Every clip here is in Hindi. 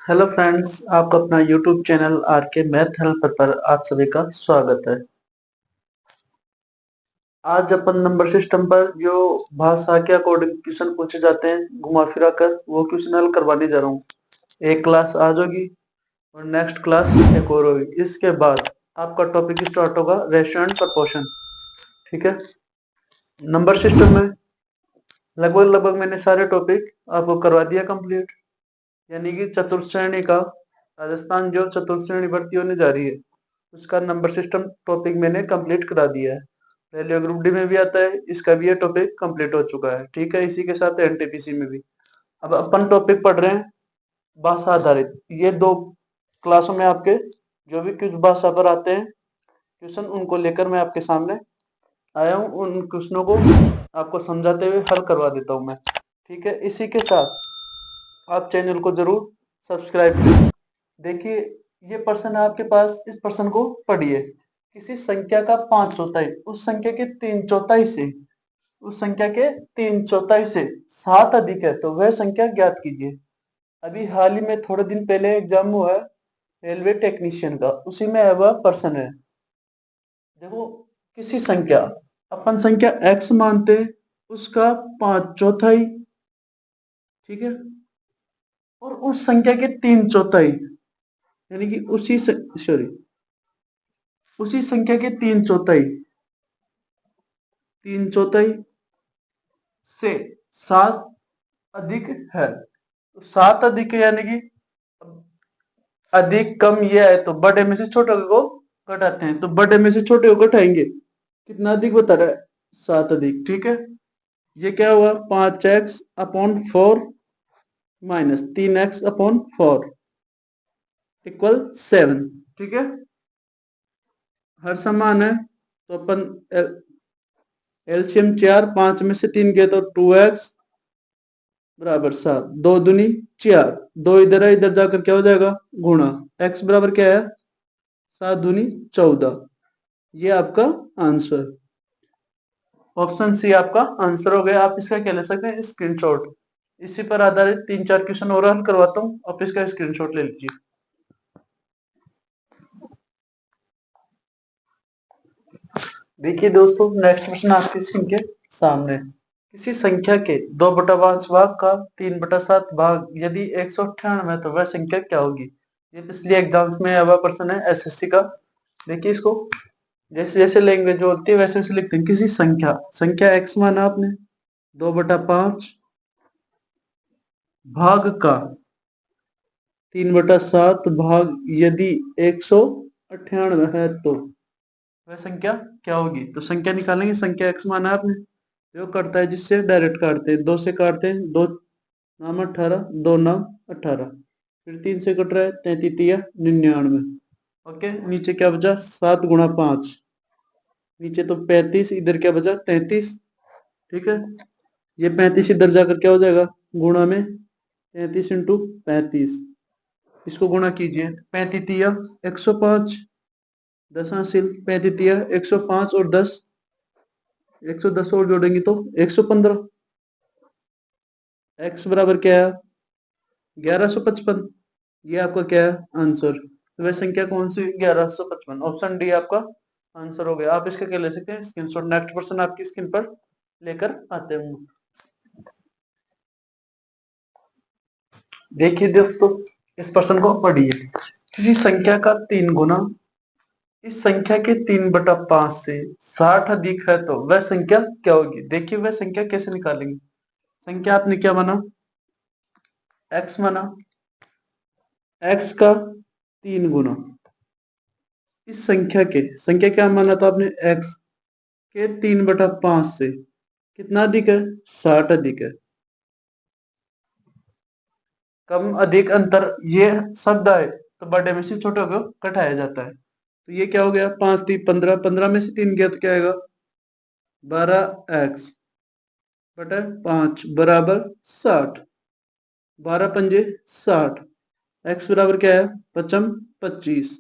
हेलो फ्रेंड्स, आपका अपना यूट्यूब चैनल आर के मैथ हेल्पर पर आप सभी का स्वागत है। आज अपन नंबर सिस्टम पर जो भाषा के अकॉर्डिंग क्वेश्चन पूछे जाते हैं घुमा फिरा कर वो क्वेश्चन हल करवाने जा रहा हूँ। एक क्लास आज होगी और नेक्स्ट क्लास एक और होगी। इसके बाद आपका टॉपिक स्टार्ट होगा रेशियो एंड प्रपोर्शन। ठीक है। नंबर सिस्टम में लगभग लगभग मैंने सारे टॉपिक आपको करवा दिया कंप्लीट। यानी कि चतुर्थ श्रेणी का राजस्थान जो चतुर्थ श्रेणी भर्ती होने जा रही है उसका नंबर सिस्टम टॉपिक मैंने कंप्लीट करा दिया है। पहले ग्रुप डी में भी आता है, इसका भी ये टॉपिक कंप्लीट हो चुका है। ठीक है। इसी के साथ एनटीपीसी में भी अब अपन टॉपिक पढ़ रहे हैं भाषा आधारित। ये दो क्लासों में आपके जो भी कुछ भाषा पर आते हैं क्वेश्चन उनको लेकर मैं आपके सामने आया हूँ। उन क्वेश्चनों को आपको समझाते हुए हल करवा देता हूँ मैं। ठीक है। इसी के साथ आप चैनल को जरूर सब्सक्राइब करें। देखिए, ये प्रश्न है आपके पास, इस प्रश्न को पढ़िए। किसी संख्या का 5/4 उस संख्या के 3/4 से उस संख्या के 3/4 से 7 अधिक है तो वह संख्या ज्ञात कीजिए। अभी हाल ही में थोड़े दिन पहले एग्जाम हुआ है रेलवे टेक्नीशियन का, उसी में वह प्रश्न है। देखो, किसी संख्या अपन संख्या x मानते हैं उसका 5/4, ठीक है, और उस संख्या के 3/4 यानी कि उसी संख्या के 3/4 से 7 अधिक है। तो 7 अधिक है यानी कि अधिक कम यह है तो बड़े में से छोटे को घटाते हैं, तो बड़े में से छोटे को घटाएंगे कितना अधिक बता रहा है 7 अधिक। ठीक है। ये क्या हुआ 5x/4 माइनस 3x/4 इक्वल 7। ठीक है। हर समान है तो अपन एलसीएम 4, 5 में से 3 गए तो 2x बराबर 7, 2 दूनी 4, 2 इधर है, इधर जाकर क्या हो जाएगा गुणा। x बराबर क्या है 7 दूनी 14। ये आपका आंसर, ऑप्शन सी आपका आंसर हो गया। आप इसका क्या ले सकते हैं स्क्रीनशॉट। इसी पर आधारित 3-4 क्वेश्चन और हल करवाता हूँ, आप इसका स्क्रीनशॉट ले लीजिए। देखिए दोस्तों, नेक्स्ट क्वेश्चन आपकी स्क्रीन के सामने। किसी संख्या के 2/5 भाग का 3/7 भाग यदि 198 है तो वह संख्या क्या होगी। ये पिछले एग्जाम्स में आया प्रश्न है एसएससी का। देखिए, इसको जैसे जैसे लैंग्वेज जो होती है वैसे वैसे लिखते हैं। किसी संख्या x माना आपने 2/5 भाग का 3/7 भाग यदि 198 है तो वह संख्या क्या होगी। तो संख्या निकालेंगे। संख्या x माना आपने, जो करता है जिससे डायरेक्ट काटते हैं, 2 से काटते हैं, 2 नाम 18, 2 नाम 18, फिर 3 से कट रहा है 33 99। ओके, नीचे क्या बचा 7 गुणा 5, नीचे तो 35, इधर क्या बचा 33। ठीक है। ये 35 इधर जाकर क्या हो जाएगा गुणा में 33 इंटू 35, इसको गुणा कीजिए 35 105, 10 हासिल 35 105 और 10 110 और जोड़ेंगे तो 115। x बराबर क्या है 1155। ये आपका क्या है आंसर। तो वह संख्या कौन सी 1155, ऑप्शन डी आपका आंसर हो गया। आप इसका क्या ले सकते हैं स्क्रीनशॉट। नेक्स्ट पर्सन आपकी स्क्रीन पर लेकर आते हैं। देखिए दोस्तों, इस पर्सन को पढ़िए। किसी संख्या का 3 गुना इस संख्या के 3/5 से 60 अधिक है तो वह संख्या क्या होगी। देखिए, वह संख्या कैसे निकालेंगे। संख्या आपने क्या माना x माना, x का 3 गुना इस संख्या क्या माना था आपने x के 3/5 से कितना अधिक है 60 अधिक है। कम अधिक अंतर ये शब्द आए तो बड़े में से छोटे को घटाया जाता है। तो ये क्या हो गया 5 3 15, 15 में से 3 गया तो क्या आएगा 12x बटा 5 बराबर 60, 12 पंजे 60, x बराबर क्या है 55 25।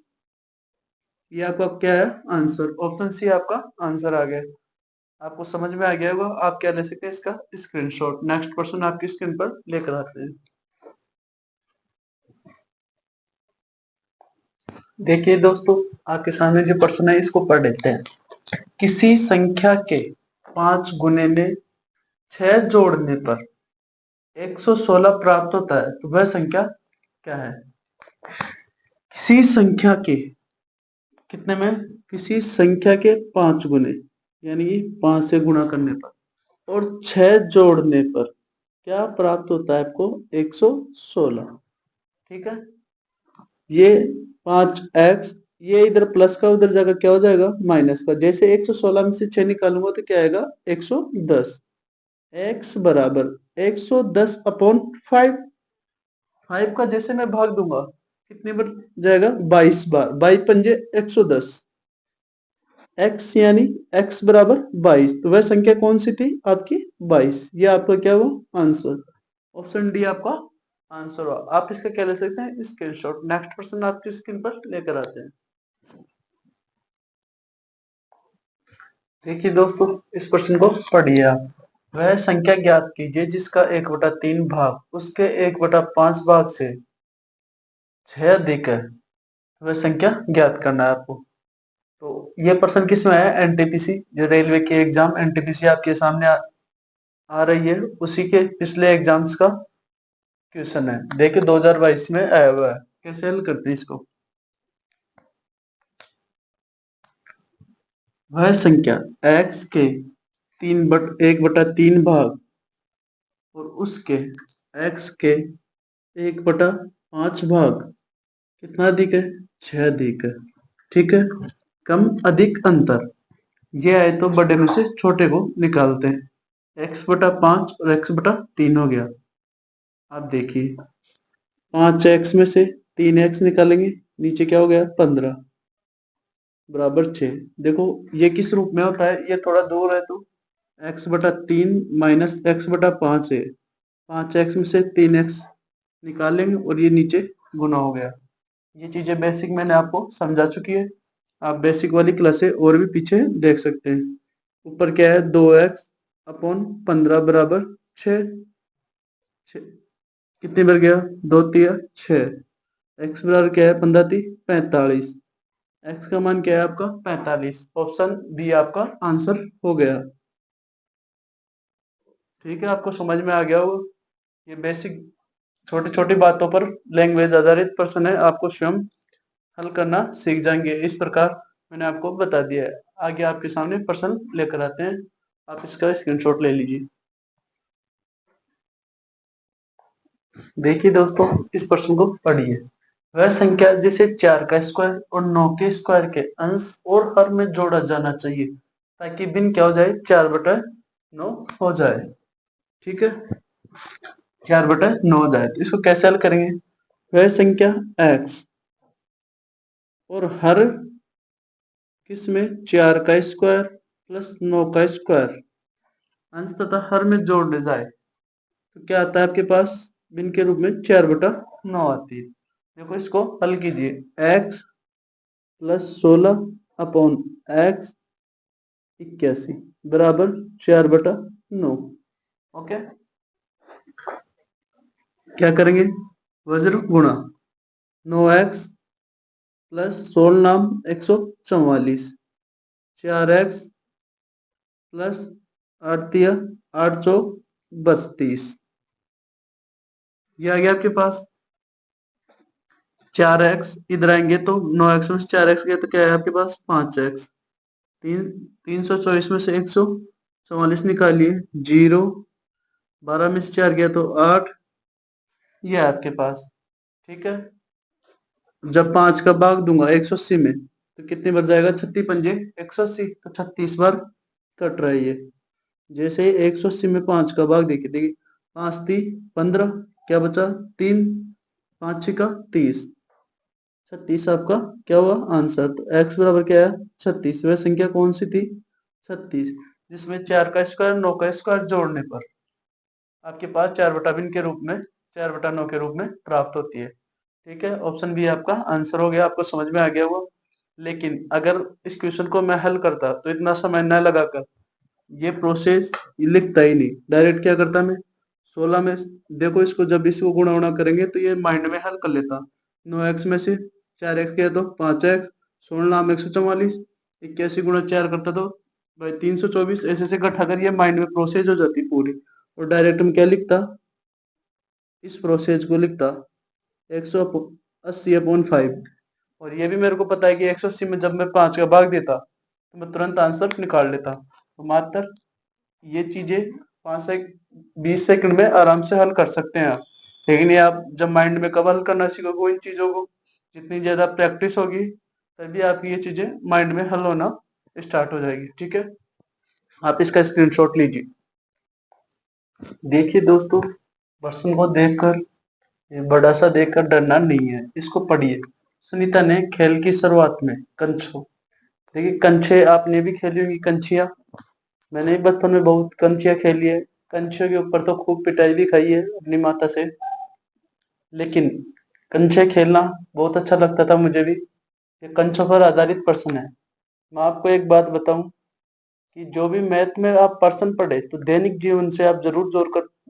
ये आपका क्या है आंसर, ऑप्शन सी आपका आंसर आ गया। आपको समझ में आ गया होगा। आप क्या ले सकते हैं इसका स्क्रीनशॉट। नेक्स्ट पर्सन आपकी स्क्रीन पर लेकर आते हैं। देखिए दोस्तों, आपके सामने जो प्रश्न है इसको पढ़ लेते हैं। किसी संख्या के 5 गुने में 6 जोड़ने पर 116 प्राप्त होता है, तो वह संख्या क्या है? किसी संख्या के कितने में, किसी संख्या के 5 गुने यानी कि 5 से गुणा करने पर और 6 जोड़ने पर क्या प्राप्त होता है आपको? 116। ठीक है, ये 5x, ये इधर प्लस का उधर जाकर क्या हो जाएगा? माइनस का। जैसे 116 में से 6 निकालूंगा तो क्या आएगा? 110। x बराबर 110 अपॉन 5। 5 का जैसे मैं भाग दूंगा कितने बार जाएगा? 22 बार। 22 पंजे 110। x यानी x बराबर 22, तो वह संख्या कौन सी थी आपकी? 22। ये आपका क्या हुआ? आंसर। ऑप्शन डी आपका आंसर हुआ। आप इसका क्या ले सकते हैं? स्क्रीनशॉट। नेक्स्ट क्वेश्चन आपकी स्क्रीन पर लेकर आते हैं। देखिए दोस्तों, इस प्रश्न को पढ़िए आप। वह संख्या ज्ञात कीजिए जिसका 1/3 भाग उसके 1/5 भाग से 6 अधिक है। वह संख्या ज्ञात करना है आपको। तो ये प्रश्न किस में है? एनटीपीसी, जो रेलवे के एग्जाम एनटीपीसी आपके सामने आ रही है, उसी के पिछले एग्जाम्स का क्वेश्चन है। देखिए 2022 में आया हुआ है। कैसे हल करते हैं इसको? वह संख्या x के 1/3 भाग और उसके x के 1/5 भाग कितना अधिक है? 6 अधिक है। ठीक है, कम अधिक अंतर। ये आए तो बड़े में से छोटे को निकालते हैं। x/5 और x/3 हो गया। अब देखिए 5x में से 3x निकालेंगे, नीचे क्या हो गया? 15 बराबर 6। देखो ये किस रूप में होता है? ये थोड़ा दूर है तो x/3 माइनस x/5 है। 5x में से 3x निकालेंगे और ये नीचे गुना हो गया। ये चीजें बेसिक मैंने आपको समझा चुकी है। आप बेसिक वाली क्लासे और भी पीछे देख सकते हैं। ऊपर क्या है? 2x अपॉन 15 बराबर 6। कितनी बार गया? 2 तिया 6। x बराबर क्या है? 15 ती 45। x का मान क्या है आपका? 45। ऑप्शन बी आपका आंसर हो गया। ठीक है, आपको समझ में आ गया होगा। ये बेसिक छोटी छोटी बातों पर लैंग्वेज आधारित प्रश्न है, आपको स्वयं हल करना सीख जाएंगे। इस प्रकार मैंने आपको बता दिया है। आगे आपके सामने प्रश्न लेकर आते हैं, आप इसका स्क्रीनशॉट ले लीजिए। देखिए दोस्तों, इस प्रश्न को पढ़िए। वह संख्या जिसे 4 का स्क्वायर और 9 के स्क्वायर के अंश और हर में जोड़ा जाना चाहिए ताकि भिन्न क्या हो जाए? 4/9 हो जाए। ठीक है, 4/9 हो जाए। तो इसको कैसे हल करेंगे? वह संख्या x और हर किस में? 4 का स्क्वायर प्लस 9 का स्क्वायर अंश तथा हर में जोड़ने जाए तो क्या आता है आपके पास? भिन्न के रूप में 4/9 आती है। देखो इसको हल कीजिए। x प्लस 16 अपॉन x 81 बराबर 4/9। ओके, क्या करेंगे? वज्र गुणा 9x प्लस 16 नाम 144, 4x प्लस 8 8 चौक 32। ये आ गया आपके पास। 4x इधर आएंगे तो 9x में से 4x गया तो क्या है आपके पास? 5x। 324 में से 144 निकालिए, 0। 12 में से 4 गया तो 8। ये है आपके पास। ठीक है, जब 5 का भाग दूंगा 180 में तो कितनी बार जाएगा? 36 पंजे 180, तो 36 बार कट रहा है ये। जैसे 180 में 5 का भाग देखिए, देखिए 5 ती 15, क्या बचा? 3, 5 6 का 30, 36 आपका क्या हुआ? आंसर। तो x बराबर क्या है? 36। वह संख्या कौन सी थी? 36, जिसमें 4 का स्क्वायर 9 का स्क्वायर जोड़ने पर आपके पास 4/9 के रूप में 4/9 के रूप में प्राप्त होती है। ठीक है, ऑप्शन बी आपका आंसर हो गया। आपको समझ में आ गया हुआ। लेकिन अगर इस क्वेश्चन को मैं हल करता तो इतना समय न लगाकर ये प्रोसेस लिखता ही नहीं, डायरेक्ट क्या करता मैं? 16 में देखो इसको, जब इसको गुणा उना करेंगे तो ये माइंड में हल कर लेता। 9x में से 4x किया तो 5x, 16 144, 81 गुणा 4 करता तो भाई 324। ऐसे ऐसे घटा कर ये माइंड में प्रोसेस हो जाती पूरी। और डायरेक्ट हम क्या लिखता, इस प्रोसेस को लिखता 180/5। और ये भी मेरे को पता है कि 180 में जब मैं 5 का भाग देता तो मैं तुरंत आंसर निकाल लेता। तो मात्र ये चीजें 5 से 20 सेकंड में आराम से हल कर सकते हैं आप। लेकिन ये आप जब माइंड में कब हल करना सीखोगे इन चीजों को, जितनी ज्यादा प्रैक्टिस होगी तभी आपकी ये चीजें माइंड में हल होना स्टार्ट हो जाएगी। ठीक है, आप इसका स्क्रीनशॉट लीजिए। देखिए दोस्तों, पर्सन को देखकर, ये बड़ा सा देखकर डरना नहीं है, इसको पढ़िए। सुनीता ने खेल की शुरुआत में कंचों, देखिए कंचे आपने भी खेली होगी, कंचिया। मैंने भी बचपन में बहुत कंचिया खेली है। कंचियों के ऊपर तो खूब पिटाई भी खाई है अपनी माता से, लेकिन कंचे खेलना बहुत अच्छा लगता था मुझे भी। ये कंचों पर आधारित पर्सन है। मैं आपको एक बात बताऊं कि जो भी मैथ में आप पर्सन पढ़े तो दैनिक जीवन से आप जरूर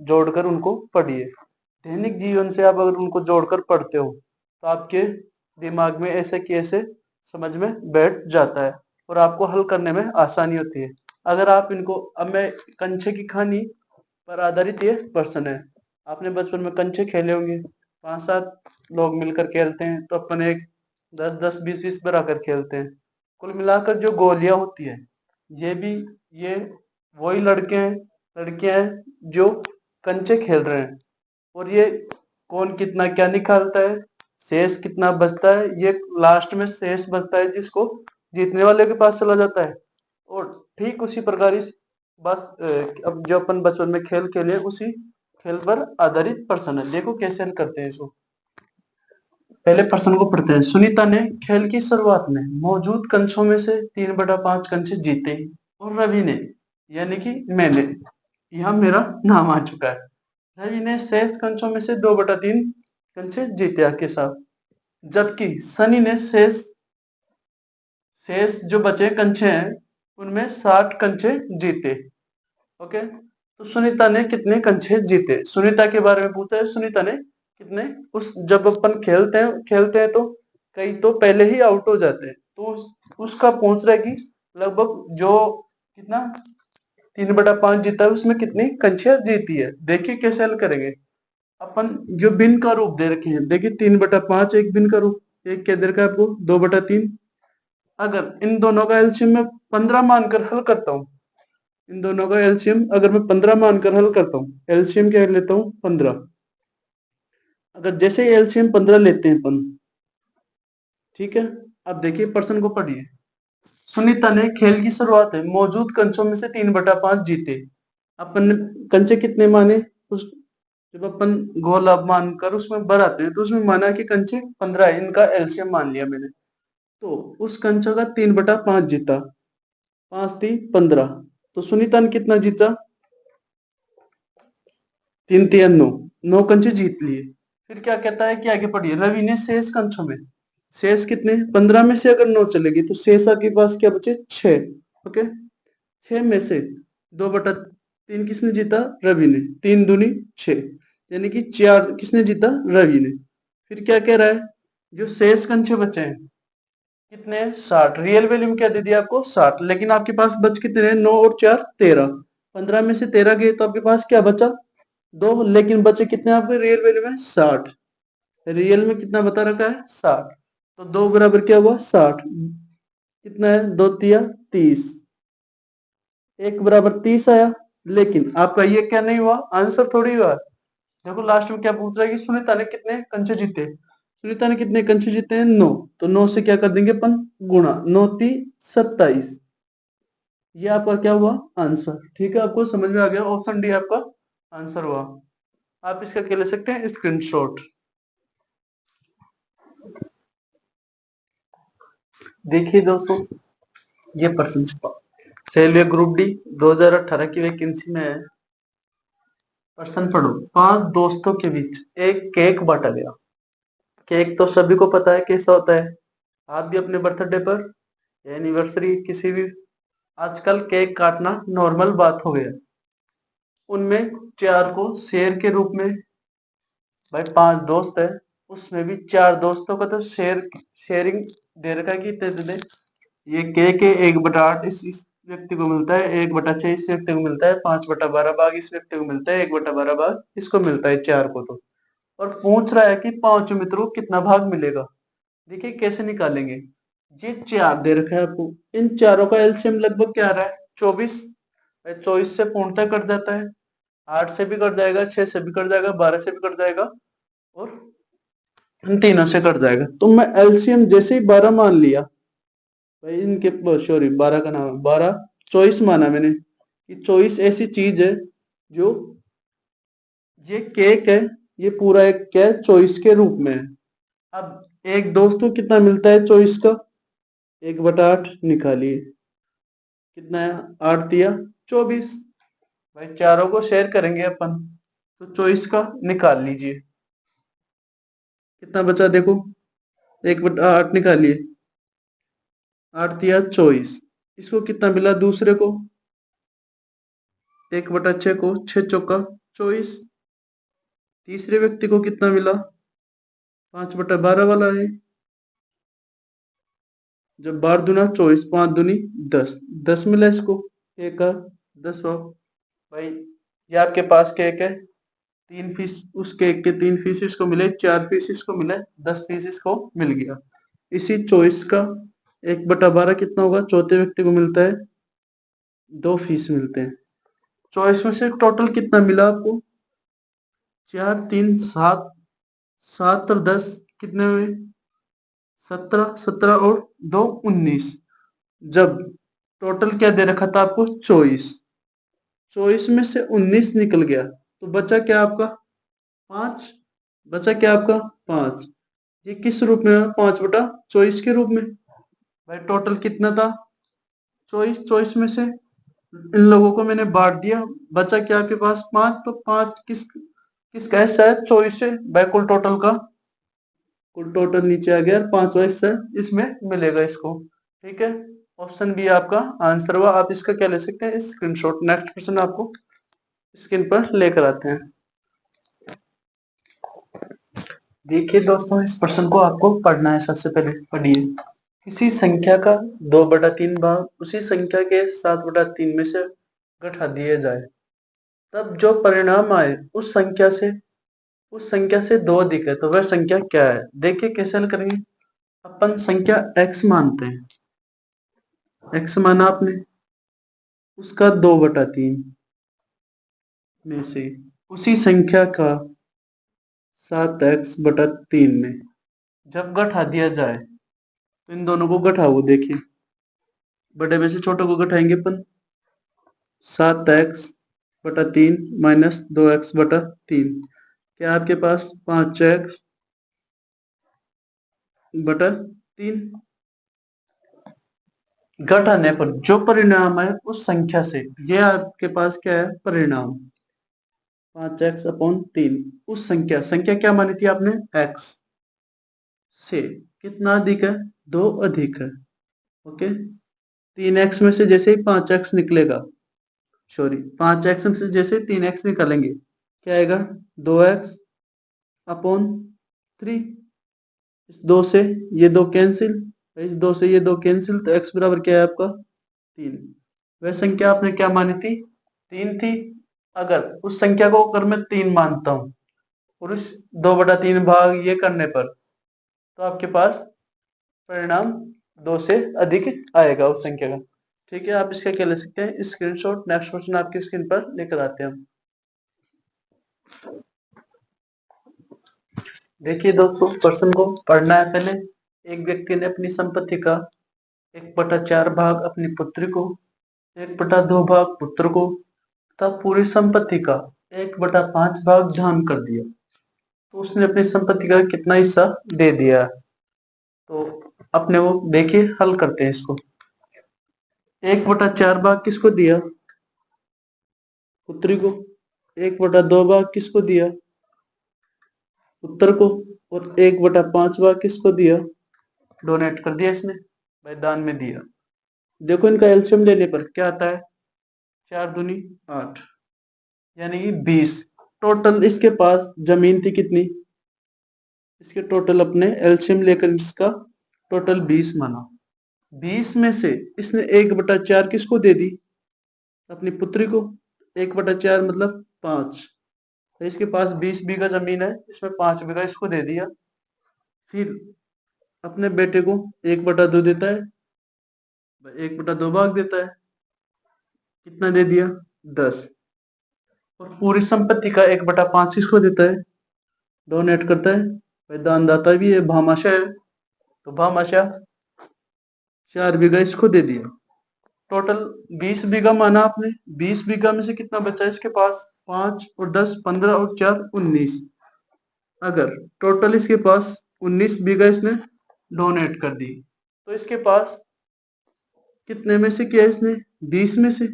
जोड़कर उनको पढ़िए। दैनिक जीवन से आप अगर उनको जोड़कर पढ़ते हो तो आपके दिमाग में ऐसे कि ऐसे समझ में बैठ जाता है और आपको हल करने में आसानी होती है। अगर आप इनको, अब मैं कंचे की कहानी पर आधारित ये पर्सन है। आपने बचपन में कंचे खेले होंगे, 5-7 लोग मिलकर खेलते हैं तो अपन एक 10-10 20-20 बनाकर खेलते हैं। कुल मिलाकर जो गोलियां होती है, ये भी, ये वही लड़के हैं लड़कियां हैं जो कंचे खेल रहे हैं। और ये कौन कितना क्या निकालता है, शेष कितना बचता है, ये लास्ट में शेष बचता है जिसको जीतने वाले के पास चला जाता है। और ठीक उसी प्रकार इस बस अब जो अपन बचपन में खेल खेले उसी खेल पर आधारित प्रश्न है। देखो कैसे हल करते हैं इसको। पहले प्रश्न को पढ़ते हैं। सुनीता ने खेल की शुरुआत में मौजूद कंचों में से 3/5 कंचे जीते और रवि ने, यानी कि मैंने, यहाँ मेरा नाम आ चुका है, रवि ने शेष कंचों में से 2/3 कंचे जीते के साथ, जबकि सनी ने शेष शेष जो बचे कंचे हैं उनमें 60 कंचे जीते। ओके, तो सुनीता ने कितने कंचे जीते, सुनीता के बारे में पूछा है। सुनीता ने कितने, उस जब अपन खेलते हैं तो कई तो पहले ही आउट हो जाते हैं, तो उसका पूछ रहा है कि लगभग जो कितना 3/5 जीता है उसमें कितनी कंचियां जीती है। देखिए कैसे हल करेंगे। अपन जो भिन्न का रूप दे रखे हैं, देखिए 3/5 एक भिन्न का रूप, एक क्या दे रखा है आपको 2/3। अगर इन दोनों का एलसीएम में 15 मानकर हल करता हूँ, इन दोनों का एलसीएम अगर मैं 15 मानकर हल करता हूँ, एलसीएम क्या लेता हूँ 15। अगर जैसे एलसीएम 15 लेते हैं अपन, ठीक है। अब देखिए प्रश्न को पढ़िए। सुनीता ने खेल की शुरुआत है मौजूद कंचों में से 3/5 जीते। अपन कंचे कितने माने, उस जब अपन गोला मानकर उसमें बढ़ाते हैं तो उसमें माना कि कंचे 15 है, इनका एलसीएम मान लिया मैंने। तो उस कंचों का 3/5 जीता, 5×3 = 15। तो सुनीता ने कितना जीता, 3×3 = 9 कंचे जीत लिए। फिर क्या कहता है कि आगे पढ़िए। रवि ने शेष कंचों में, शेष कितने 15 में से अगर 9 चलेगी तो शेष आपके पास क्या बचे 6। ओके, 6 में से 2/3 किसने जीता, रवि ने, 3×2 = 6, यानी कि 4 किसने जीता, रवि ने। फिर क्या कह रहा है, जो शेष कंचे बचे हैं कितने, 60। रियल वैल्यू में क्या दे दिया आपको 60, लेकिन आपके पास बच कितने हैं, 9 और 4 13। 15 में से 13 गए तो आपके पास क्या बचा 2, लेकिन बचे कितने आपके रियल वैल्यू में 60। रियल में कितना बता रखा है 60, तो 2 बराबर क्या हुआ 60, कितना है 2×3 = 30, 1 बराबर 30 आया। लेकिन आपका ये क्या नहीं हुआ, आंसर थोड़ी हुआ। देखो लास्ट में क्या पूछ रहा है कि सुनीता ने कितने कंचे जीते। सुनीता ने कितने कंचे जीते हैं 9, तो 9 से क्या कर देंगे अपन गुणा, 9×3 = 27। ये आपका क्या हुआ आंसर। ठीक है, आपको समझ में आ गया, ऑप्शन डी आपका आंसर हुआ। आप इसका क्या ले सकते हैं स्क्रीनशॉट। देखिए दोस्तों, ये प्रश्न रेलवे ग्रुप डी 2018 की वैकेंसी में है। प्रश्न पढ़ो। 5 दोस्तों के बीच एक केक बांटा गया। केक तो सभी को पता है कैसा होता है। आप भी अपने बर्थडे पर, एनिवर्सरी, किसी भी, आजकल केक काटना नॉर्मल बात हो गया। उनमें 4 को शेयर के रूप में, भाई 5 दोस्त है, उसमें भी 4 दोस्तों का तो शेयर शेयरिंग दे रखा है कि इतने दे दे। ये के 1/8 इस व्यक्ति को मिलता है, 1/6 इस व्यक्ति को मिलता है, 5/12 भाग इस व्यक्ति को मिलता है, 1/12 भाग इसको मिलता है, 4 को। तो और पूछ रहा है कि 5 मित्रों को कितना भाग मिलेगा। देखिए कैसे निकालेंगे। ये 4 दे रखा है आपको, इन चारों का एलसीएम लगभग क्या आ रहा है, 24। 24 से पूर्णतः कट जाता है, 8 से भी कट जाएगा, 6 से भी कट जाएगा, 12 से भी कट जाएगा और इन तीनों से कट जाएगा। तो मैं एलसीएम जैसे ही 12 मान लिया भाई, इनके सॉरी 12 का नाम है 12, 24 माना मैंने कि 24 ऐसी चीज है जो ये केक है, ये पूरा एक क्या है, 24 के रूप में है। अब एक दोस्त को कितना मिलता है 24 का, 1/8 निकालिए, कितना है, 8 दिया 24। भाई चारों को शेयर करेंगे अपन, तो 24 का निकाल लीजिए, कितना बचा देखो, 1/8 निकालिए, 8 दिया 24। इसको कितना मिला दूसरे को, 1/6 को, 6 × 4 = 24। तीसरे व्यक्ति को कितना मिला, 5/12 वाला है, जब 12 दूना 24, 5 दूनी 10, 10 मिला इसको, एक का 10 भाई। ये आपके पास केक है, 3 पीस उस केक के 3 पीस इसको मिले, 4 पीस इसको मिले, 10 पीस इसको मिल गया। इसी 24 का 1/12 कितना होगा, चौथे व्यक्ति को मिलता है, 2 पीस मिलते हैं। 24 में से टोटल कितना मिला आपको, 4 3 7, 7 और 10 कितने हुए, 17, 17 और 2 19। जब टोटल क्या दे रखा था आपको 24, 24 में से 19 निकल गया तो बचा क्या आपका 5, बचा क्या आपका 5। ये किस रूप में है, 5/24 के रूप में। भाई टोटल कितना था 24, 24 में से इन लोगों को मैंने बांट दिया, बचा क्या आपके पास 5। तो 5 किसका हिस्सा है, 24 से। भाई कुल टोटल नीचे आ गया, 5वां हिस्सा इसमें मिलेगा इसको। ठीक है, ऑप्शन बी आपका आंसर हुआ। आप इसका क्या ले सकते हैं, स्क्रीनशॉट। नेक्स्ट क्वेश्चन आपको स्क्रीन पर लेकर आते हैं। देखिए दोस्तों, इस प्रश्न को आपको पढ़ना है। सबसे पहले पढ़िए, किसी संख्या का 2/3 भाग उसी संख्या के 7/3 में से घटा दिए जाए, तब जो परिणाम आए उस संख्या से 2 अधिक है, तो वह संख्या क्या है। देखिए कैसे हल करेंगे। अपन संख्या x मानते हैं, x माना आपने, उसका 2/3 में से उसी संख्या का 7x/3 में जब घटा दिया जाए, तो इन दोनों को घटाओ। देखिए बड़े में से छोटे को घटाएंगे अपन, 7x/3 माइनस 2x/3, क्या आपके पास 5x/3। घटाने पर जो परिणाम है उस संख्या से, ये आपके पास क्या है परिणाम, 5x/3। उस संख्या क्या मानी थी आपने, x से कितना अधिक है, 2 अधिक है। ओके, 3x में से जैसे ही 5x निकलेगा, सॉरी 5x में से जैसे 3x निकालेंगे, क्या आएगा 2x/3। इस 2 से ये 2 कैंसिल, इस 2 से ये 2 कैंसिल, तो x बराबर क्या है आपका 3। वह संख्या आपने क्या मानी थी, 3 थी। अगर उस संख्या को अगर मैं 3 मानता हूं और इस 2/3 भाग ये करने पर, तो आपके पास परिणाम 2 से अधिक आएगा उस संख्या का। ठीक है, आप इसका क्या ले सकते हैं स्क्रीनशॉट। नेक्स्ट क्वेश्चन आपकी स्क्रीन पर लेकर आते हैं हम। देखिए दोस्तों, प्रश्न को पढ़ना है पहले। एक व्यक्ति ने अपनी संपत्ति का 1/4 भाग अपनी पुत्री को, 1/2 भाग पुत्र को तथा पूरी संपत्ति का 1/5 भाग दान कर दिया। तो उसने अपनी संपत्ति का कितना हिस्सा दे दिया। तो अपने वो देखिए हल करते हैं इसको। 1/4 भाग किसको दिया, पुत्री को। 1/2 भाग किसको दिया, पुत्र को। और 1/5 भाग किसको दिया, डोनेट कर दिया इसने, भाई दान में दिया। देखो इनका एलसीएम लेने पर क्या आता है, 4 दूनी 8, यानी कि 20। टोटल इसके पास जमीन थी कितनी, इसके टोटल अपने एलसीएम लेकर इसका टोटल 20 माना। 20 में से इसने 1/4 किसको दे दी? अपनी पुत्री को। 1/4 मतलब 5। तो इसके पास 20 बीघा जमीन है, इसमें 5 बीघा इसको दे दिया। फिर अपने बेटे को 1/2 देता है, 1/2 भाग देता है। कितना दे दिया? 10। और पूरी संपत्ति का 1/5 किसको देता है? डोनेट करता है। भाई दानदाता भी है, भामाशाह है, तो भामाशाह 4 बीघा इसको दे दिया। टोटल 20 बीघा माना आपने। 20 बीघा में से कितना बचा इसके पास? 5 और 10 15 और 4 19। अगर टोटल इसके पास 19 बीघा इसने डोनेट कर दी, तो इसके पास कितने में से किया इसने? 20 में से।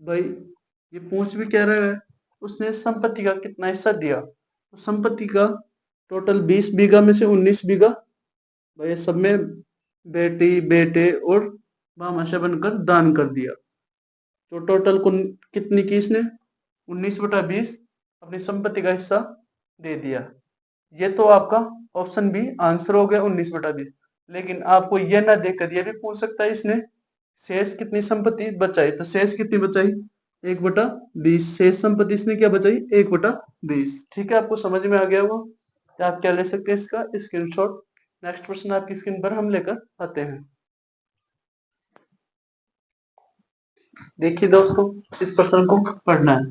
भाई ये पूछ भी कह रहा है उसने संपत्ति का कितना हिस्सा दिया, तो संपत्ति का टोटल 20 बीघा में से 19 बीघा भाई सब में बेटी बेटे और भामाशाह बनकर दान कर दिया। तो टोटल कितनी की इसने? 19/20 अपनी संपत्ति का हिस्सा दे दिया। ये तो आपका ऑप्शन बी आंसर हो गया 19/20। लेकिन आपको यह ना देखकर यह भी पूछ सकता है इसने शेष कितनी संपत्ति बचाई, तो शेष कितनी बचाई? 1/20। शेष संपत्ति इसने क्या बचाई? 1/20। ठीक है, आपको समझ में आ गया होगा। तो आप क्या ले सकते हैं इसका स्क्रीनशॉट। नेक्स्ट प्रश्न आपकी स्क्रीन पर हम लेकर आते हैं। देखिए दोस्तों, इस प्रश्न को पढ़ना है।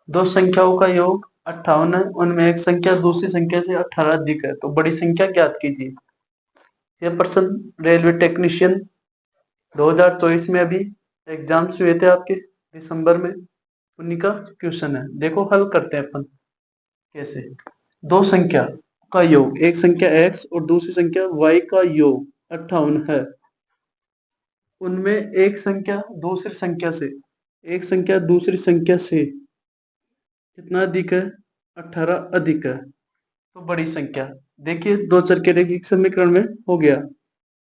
दो संख्याओं का योग 58 है, उनमें एक संख्या दूसरी संख्या से 18 अधिक है, तो बड़ी संख्या ज्ञात कीजिए। यह प्रश्न रेलवे टेक्नीशियन 2024 में अभी एग्जाम्स हुए थे आपके दिसंबर में, उन्हीं का क्वेश्चन है। देखो हल करते हैं अपन कैसे। दो संख्या का योग, एक संख्या x और दूसरी संख्या y का योग 58 है। उनमें एक संख्या दूसरी संख्या से कितना अधिक है? 18 अधिक है, तो बड़ी संख्या। देखिए दो चर के रैखिक समीकरण में हो गया,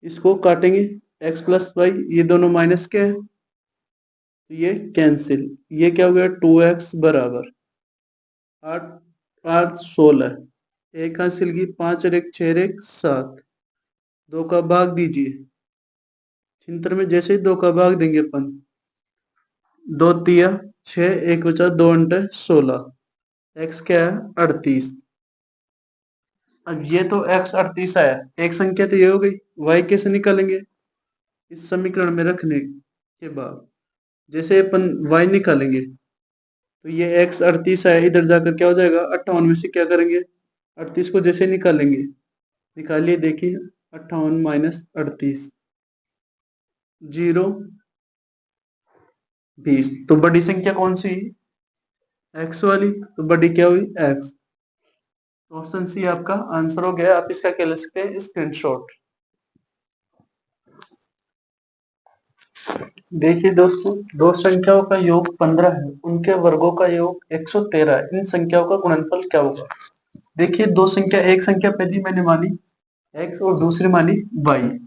इसको काटेंगे x प्लस वाई, ये दोनों माइनस के हैं तो ये कैंसिल। ये क्या हो गया? 2x बराबर 8 8 16, एक हासिल की 5 और 1 6 और 1 7। 2 का भाग दीजिए, छिंतर में जैसे ही 2 का भाग देंगे अपन, 2 तिया 6, 1 बचा 2 अंटे 16, x क्या है? 38। अब ये तो x 38 आया, एक संख्या तो ये हो गई। y कैसे निकालेंगे? इस समीकरण में रखने के बाद जैसे अपन y निकालेंगे तो ये x 38 आया, इधर जाकर क्या हो जाएगा? 58 में से क्या करेंगे? 38 को जैसे निकालेंगे, निकालिए देखिए 58 माइनस 38 0 20। तो बड़ी संख्या कौन सी? x वाली। तो बड़ी क्या हुई? x। ऑप्शन सी आपका आंसर हो गया। आप इसका क्या ले सकते हैं? स्क्रीनशॉट। देखिए दोस्तों, दो संख्याओं का योग 15 है, उनके वर्गों का योग 113 है, इन संख्याओं का गुणनफल क्या होगा? देखिए दो संख्या, एक संख्या पहली मैंने मानी x और दूसरी मानी y।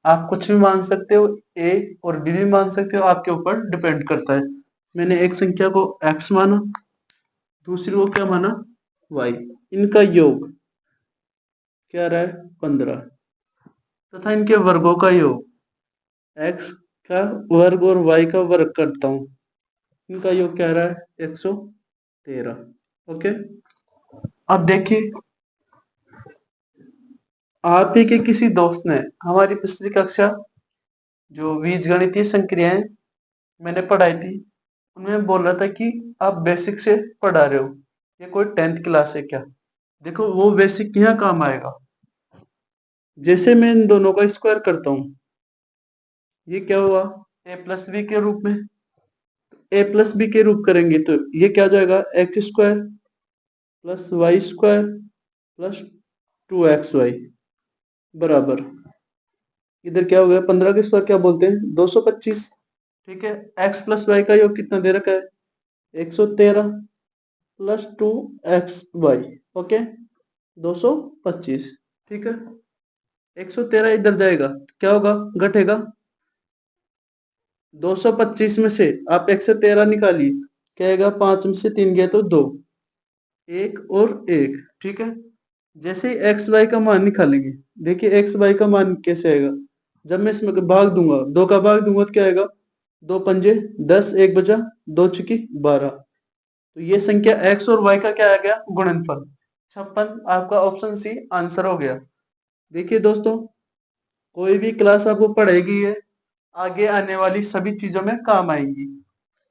आप कुछ भी मान सकते हो, a और b भी मान सकते हो, आपके ऊपर डिपेंड करता है। मैंने एक संख्या को x माना, दूसरी को क्या माना? y। इनका योग क्या रहा है? 15। तथा इनके वर्गों का योग, x का वर्ग और y का वर्ग करता हूं, इनका योग क्या रहा है? 113। ओके। अब देखिए, आप ही के किसी दोस्त ने हमारी पिछली कक्षा जो बीजगणितीय संक्रियाएं मैंने पढ़ाई थी, उनमें बोल रहा था कि आप बेसिक से पढ़ा रहे हो, ये कोई 10th क्लास है क्या? देखो वो बेसिक यहाँ काम आएगा। जैसे मैं इन दोनों का स्क्वायर करता हूं, ये क्या हुआ? a प्लस बी के रूप में। a प्लस बी के रूप करेंगे तो ये क्या हो जाएगा? X square plus y square plus 2xy बराबर, इधर क्या हो गया? 15 के स्क्वायर क्या बोलते हैं? 225। ठीक है, x प्लस वाई का योग कितना दे रखा है? 113 प्लस 2xy। ओके, 225। ठीक है, 113 इधर जाएगा, क्या होगा? घटेगा। 225 में से आप 113 निकालिए, क्या आएगा? 5 में से 3 गया तो 2, 1 और 1। ठीक है, जैसे ही एक्स वाई का मान निकालेंगे देखिए एक्स वाई का मान कैसे आएगा, जब मैं इसमें भाग दूंगा, 2 का भाग दूंगा तो क्या आएगा, 2 पंजे 10, 1 बचा 2 छुकी 12। तो ये संख्या एक्स और वाई का क्या आ गया, गुणनफल 56। आपका ऑप्शन सी आंसर हो गया। देखिए दोस्तों, कोई भी क्लास आपको पढ़ेगी है, आगे आने वाली सभी चीजों में काम आएंगी।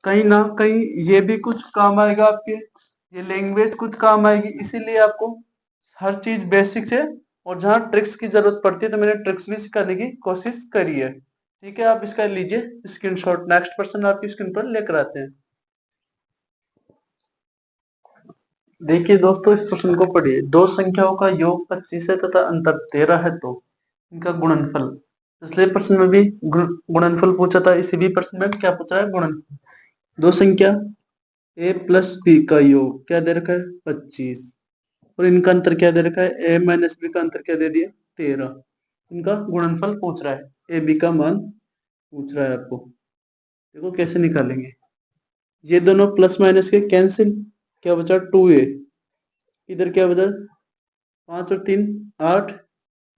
कहीं ना कहीं ये भी कुछ काम आएगा आपके, ये लैंग्वेज कुछ काम आएगी, इसीलिए आपको हर चीज बेसिक से, और जहाँ ट्रिक्स की जरूरत पड़ती है तो मैंने ट्रिक्स भी सिखाने की कोशिश करी है। ठीक है, आप इसका लीजिए स्क्रीनशॉट। नेक्स्ट पर्सन आपकी स्क्रीन पर लेकर आते हैं। देखिए दोस्तों, इस प्रश्न को पढ़िए। दो संख्याओं का योग 25 है तथा अंतर 13 है, तो इनका गुणनफल। पिछले प्रश्न में भी गुणनफल पूछा था, इसी भी प्रश्न में क्या पूछा है, गुणनफल। दो संख्या a प्लस बी का योग क्या दे रखा है, 25, और इनका अंतर क्या दे रखा है, a माइनस बी का अंतर क्या दे दिया, 13। इनका गुणनफल पूछ रहा है, ए बी का मान पूछ रहा है आपको। देखो कैसे निकालेंगे, ये दोनों प्लस माइनस के कैंसिल, क्या बचा 2a, इधर क्या बचा 5 और 3 8,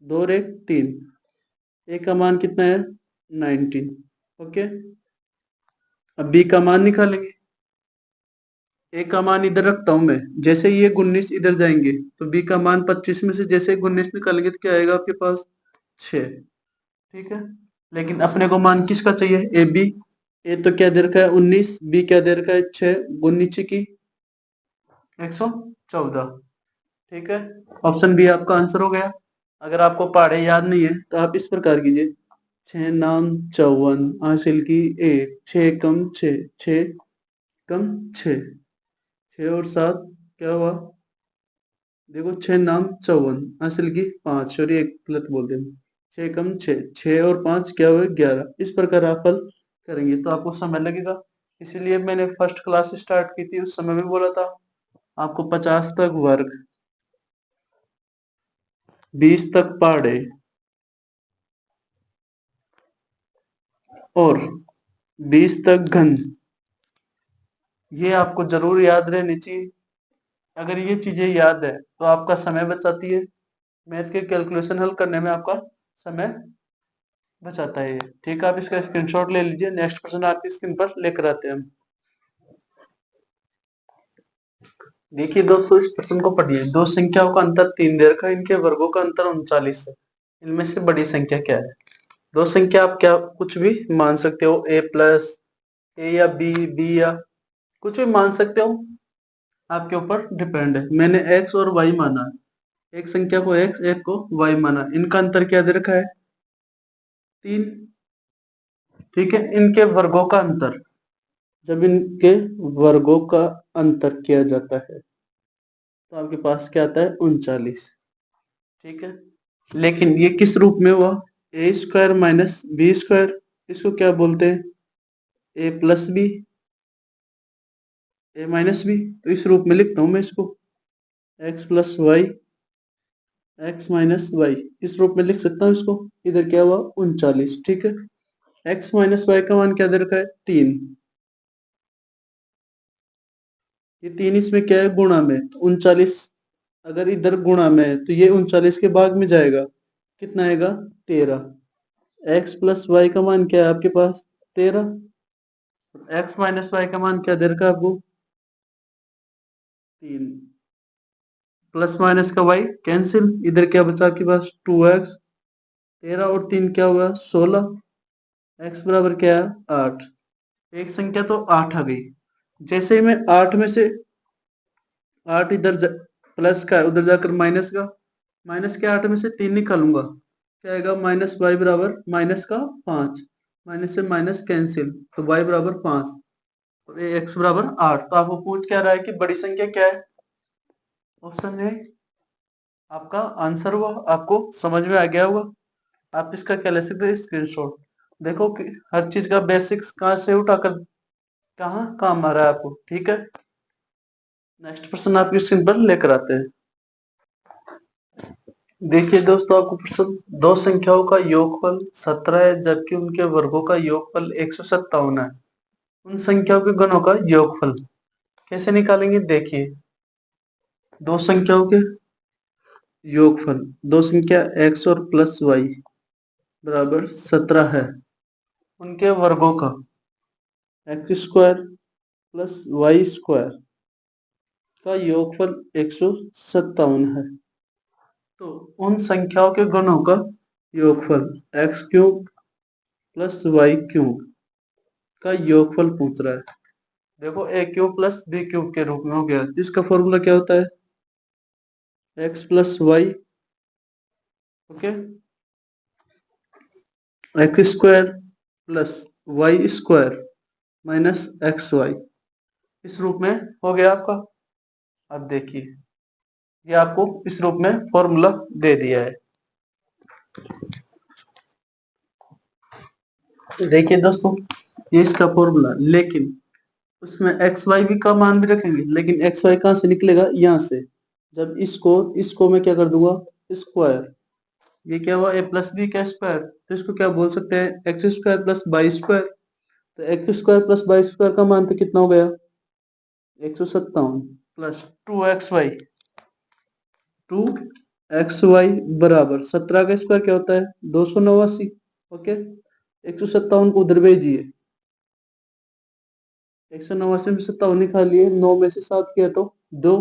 2 और 1 3, ए का मान कितना है 19। ओके, अब बी का मान निकालेंगे। ए का मान इधर रखता हूं मैं, जैसे ये 19 इधर जाएंगे तो बी का मान 25 में से जैसे 19 निकालेंगे तो क्या आएगा आपके पास 6। ठीक है, लेकिन अपने को मान किसका चाहिए, ए बी। ए तो क्या दे रखा है 19, बी क्या दे रखा है 6, गुन्नीचे की 114। ठीक है, ऑप्शन बी आपका आंसर हो गया। अगर आपको पहाड़े याद नहीं है तो आप इस प्रकार कीजिए, 6 नाम 54 हासिल की 1, 6 कम 6, 6 कम 6, 6 और 7 क्या हुआ, देखो 6 नाम 54 हासिल की 5, और एक गलत बोल देना, 6 कम 6, 6 और 5 क्या हुए 11। इस प्रकार आप हल करेंगे तो आपको समय लगेगा, इसीलिए मैंने फर्स्ट क्लास स्टार्ट की थी, उस समय में बोला था आपको 50 तक वर्ग, 20 तक पहाड़े और 20 तक घन, ये आपको जरूर याद रहनी चाहिए। अगर ये चीजें याद है तो आपका समय बचाती है, मैथ के कैलकुलेशन हल करने में आपका समय बचाता है ये। ठीक है, आप इसका स्क्रीनशॉट ले लीजिए। नेक्स्ट क्वेश्चन आपकी स्क्रीन पर लेकर आते हैं हम। देखिए दोस्तों, इस प्रश्न को पढ़िए। दो संख्याओं का अंतर 3 दे रखा है, इनके वर्गों का अंतर 39 है, इनमें से बड़ी संख्या क्या है। दो संख्या आप क्या कुछ भी मान सकते हो, ए प्लस ए या बी, बी या कुछ भी मान सकते हो, आपके ऊपर डिपेंड है। मैंने एक्स और वाई माना, एक संख्या को एक्स एक को वाई माना, इनका अंतर क्या दे रखा है 3। ठीक है, इनके वर्गों का अंतर, जब इनके वर्गों का अंतर किया जाता है तो आपके पास क्या आता है 39। ठीक है, लेकिन ये किस रूप में हुआ, a square minus b square, इसको क्या बोलते हैं, a plus b, a minus b. तो इस रूप में लिखता हूं मैं इसको, x plus y, x minus y, इस रूप में लिख सकता हूँ इसको। इधर क्या हुआ 39। ठीक है, एक्स माइनस वाई का मान क्या दे रखा है 3, ये 3 इसमें क्या है गुणा में, तो 39 अगर इधर गुणा में है तो ये 39 के भाग में जाएगा, कितना आएगा 13। एक्स प्लस वाई का मान क्या है आपके पास 13, एक्स माइनस वाई का मान क्या दे रखा है आपको 3, प्लस माइनस का वाई कैंसिल, इधर क्या बचा आपके पास 2x, 13 और 3 क्या हुआ 16, एक्स बराबर क्या है 8। एक संख्या तो 8 आ गई, जैसे ही मैं 8 में से 8 इधर प्लस का है, उधर जाकर माइनस का, माइनस के 8 में से 3 निकालूंगा, क्या आएगा माइनस वाई बराबर माइनस का 5, माइनस से माइनस कैंसिल, तो वाई बराबर 5 और एक्स बराबर 8। तो आपको पूछ क्या रहा है कि बड़ी संख्या क्या है, ऑप्शन ए आपका आंसर हुआ। आपको समझ में आ गया होगा। आप इसका क्या ले सकते हैं स्क्रीनशॉट। देखो कि हर चीज का बेसिक्स कहाँ से उठाकर कहाँ काम आ रहा है आपको। ठीक है, नेक्स्ट प्रश्न आपकी स्क्रीन पर लेकर आते हैं। देखिए दोस्तों, आपको प्रश्न, दो संख्याओं का योगफल 17 है जबकि उनके वर्गों का योगफल 157 है, उन संख्याओं के गुणों का योगफल कैसे निकालेंगे। देखिए, दो संख्याओं के योगफल दो संख्या x और प्लस y बराबर 17 है, उनके वर्गों का x square plus y square का योगफल 157 है। तो उन संख्याओं के गुणों का योगफल x cube plus y cube का योगफल पूछ रहा है। देखो a cube plus b cube के रूप में हो गया, जिसका फॉर्मूला क्या होता है x plus y, okay, x square plus y square minus x y, इस रूप में हो गया आपका। अब देखिए ये आपको इस रूप में फॉर्मूला दे दिया है। देखिए दोस्तों ये इसका फॉर्मूला, लेकिन उसमें एक्स वाई भी का मान भी रखेंगे, लेकिन एक्स वाई कहाँ से निकलेगा, यहाँ से। जब इसको मैं क्या कर दूंगा स्क्वायर, ये क्या हुआ ए प्लस बी का स्क्वायर, तो इसको क्या बोल सकते हैं X square plus Y square. तो X square plus Y square का मान तो कितना हो गया 157 प्लस 2xy, 2xy बराबर 17 का स्क्वायर क्या होता है 289। ओके, 157 को उधर भेजिए, 189 में 57 निकाल लिए, 9 में से 7 गया तो 2,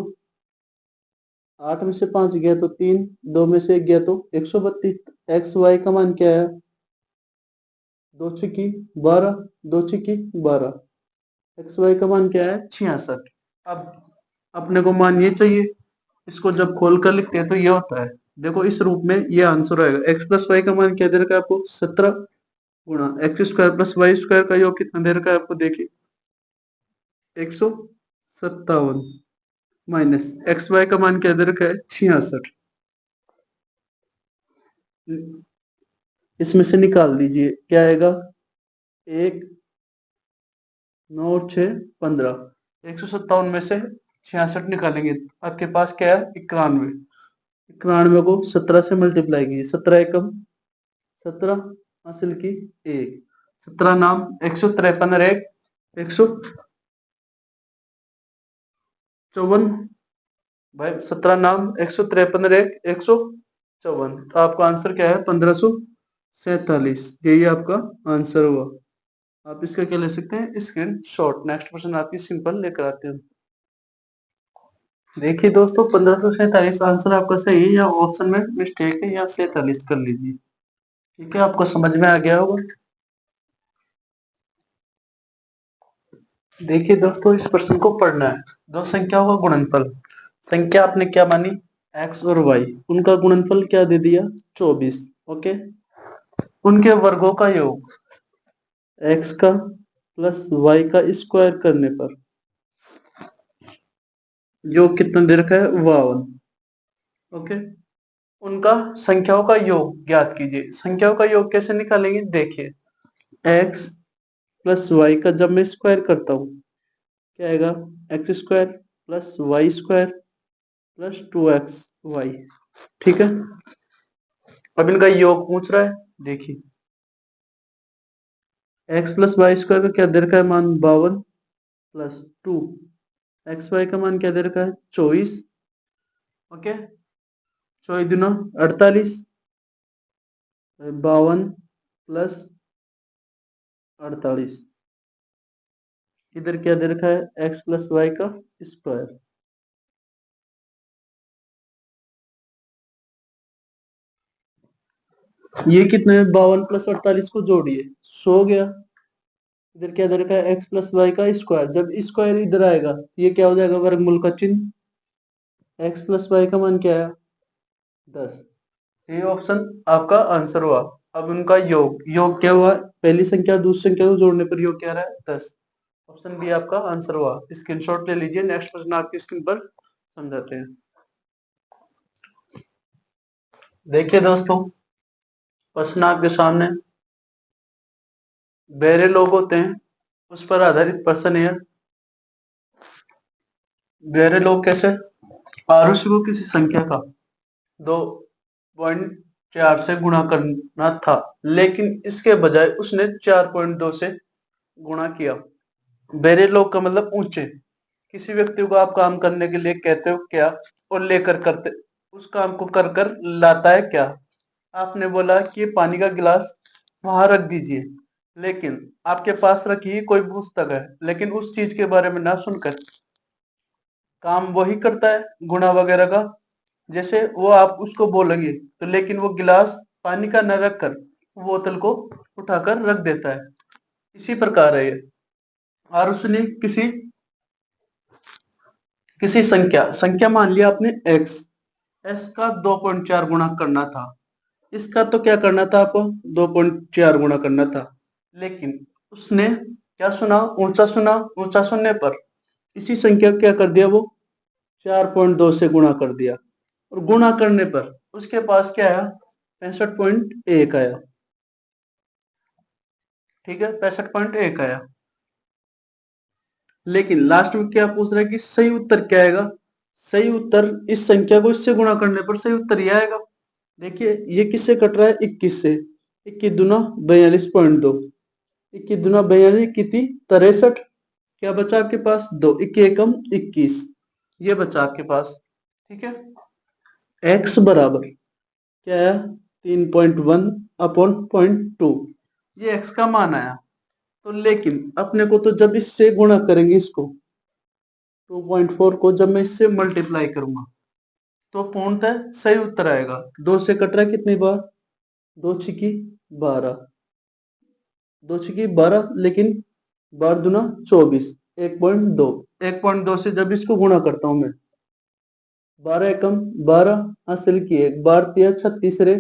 8 में से 5 गया तो 3, 2 में से 1 गया तो 132। एक्स वाई का मान क्या है 2 छिकी 12, 2 छिकी 12, एक्स वाई का मान क्या है 66। अब अपने को मान ये चाहिए, इसको जब खोल कर लिखते हैं तो ये होता है, देखो इस रूप में ये आंसर आएगा। एक्स प्लस वाई का मान क्या दे रखा है आपको 17 गुणा x square plus y square का योग कितना दे रखा है आपको, देखिए 157 माइनस एक्स वाई का मान क्या दे रखा है 66। इसमें से निकाल दीजिए क्या आएगा 1, 9 और 6 15, 157 में से 66 निकालेंगे आपके पास क्या है 91। 91 को 17 से मल्टीप्लाई कीजिए, 17 एकम 17 हासिल की 1, 17 नाम 153 एक 154 भाई, 17 नाम 153 एक 154, तो आपका आंसर क्या है 1547। यही आपका आंसर हुआ। आप इसका क्या ले सकते हैं स्क्रीन शॉट। नेक्स्ट क्वेश्चन आपकी सिंपल लेकर आते हैं। देखिए दोस्तों 1547 आंसर आपका सही है, या ऑप्शन में मिस्टेक है, या 47 कर लीजिए। ठीक है, आपको समझ में आ गया होगा। देखिए दोस्तों इस प्रश्न को पढ़ना है। दो संख्याओं का गुणनफल, संख्या आपने क्या मानी x और y, उनका गुणनफल क्या दे दिया 24। ओके, उनके वर्गों का योग x का प्लस y का स्क्वायर करने पर योग कितना दे रखा है 52। ओके, उनका संख्याओं का योग ज्ञात कीजिए। संख्याओं का योग कैसे निकालेंगे, देखिए x प्लस वाई का जब मैं स्क्वायर करता हूँ क्या आएगा x square plus y square plus 2xy। ठीक है, अब इनका योग पूछ रहा है। देखिए एक्स प्लस वाई स्क्वायर का क्या दे रखा है मान 52 प्लस 2 एक्स वाई का मान क्या दे रखा है 24। ओके, 24 दूना 48, 52 प्लस 48, इधर क्या दे रखा है एक्स प्लस वाई का स्क्वायर। ये कितने 52 प्लस 48 को जोड़िए 100 हो गया। इधर क्या दे रखा है एक्स प्लस वाई का स्क्वायर, जब स्क्वायर इधर आएगा ये क्या हो जाएगा वर्गमूल का चिन्ह। एक्स प्लस वाई का मान क्या है 10। ये ऑप्शन आपका आंसर हुआ। अब उनका योग, योग क्या हुआ पहली संख्या दूसरी संख्या को जोड़ने पर योग क्या रहा है 10। ऑप्शन बी आपका आंसर हुआ। स्क्रीनशॉट ले लीजिए। नेक्स्ट क्वेश्चन आपकी स्क्रीन पर समझाते हैं। देखिए दोस्तों प्रश्न आपके सामने, बेरे लोग होते हैं उस पर आधारित प्रश्न है। बेरे लोग कैसे, आरुषि को किसी संख्या का 2.4 से गुणा करना था, लेकिन इसके बजाय उसने 4.2 से गुणा किया। बेरे लोग का मतलब ऊंचे। किसी व्यक्ति को आप काम करने के लिए कहते हो क्या और लेकर करते उस काम को कर कर लाता है क्या? आपने बोला कि पानी का गिलास वहां रख दीजिए, लेकिन आपके पास रखी कोई पुस्तक है, लेकिन उस चीज के बारे में ना सुनकर काम वही करता है गुणा वगैरह का। जैसे वो आप उसको बोलेंगे तो, लेकिन वो गिलास पानी का न रख कर बोतल को उठाकर रख देता है। इसी प्रकार है ये। और उसने किसी किसी संख्या संख्या मान लिया आपने x, s का 2.4 गुणा करना था। इसका तो क्या करना था आपको, 2.4 गुणा करना था, लेकिन उसने क्या सुना, ऊंचा सुनने पर इसी संख्या को क्या कर दिया, वो 4.2 से गुणा कर दिया। और गुणा करने पर उसके पास क्या आया, 65.1 आया। ठीक है, 65.1 आया। लेकिन लास्ट में क्या पूछ रहा है कि सही उत्तर क्या आएगा? सही उत्तर इस संख्या को इससे गुणा करने पर सही उत्तर ये आएगा। देखिए ये किससे कट रहा है, 21 से। 21 दूना 42.2, 21 दूना 42 कितनी 63। क्या बचा आपके पास, 2, 21 एकम 21, ये बचा आपके पास। ठीक है, x बराबर क्या है, 3.1 अपॉन 0.2, ये x का मान आया। तो लेकिन अपने को तो जब इससे गुणा करेंगे, इसको 2.4 को जब मैं इससे मल्टीप्लाई करूंगा तो पूर्णतः सही उत्तर आएगा। 2 से कट रहा है कितनी बार, 2 छिकी 12, 2 छिकी 12, लेकिन 12 दूना 24, 1.2, 1.2 से जब इसको गुणा करता हूं मैं, 12 एकम 12, हासिल की 1, 12 तिया 36 रे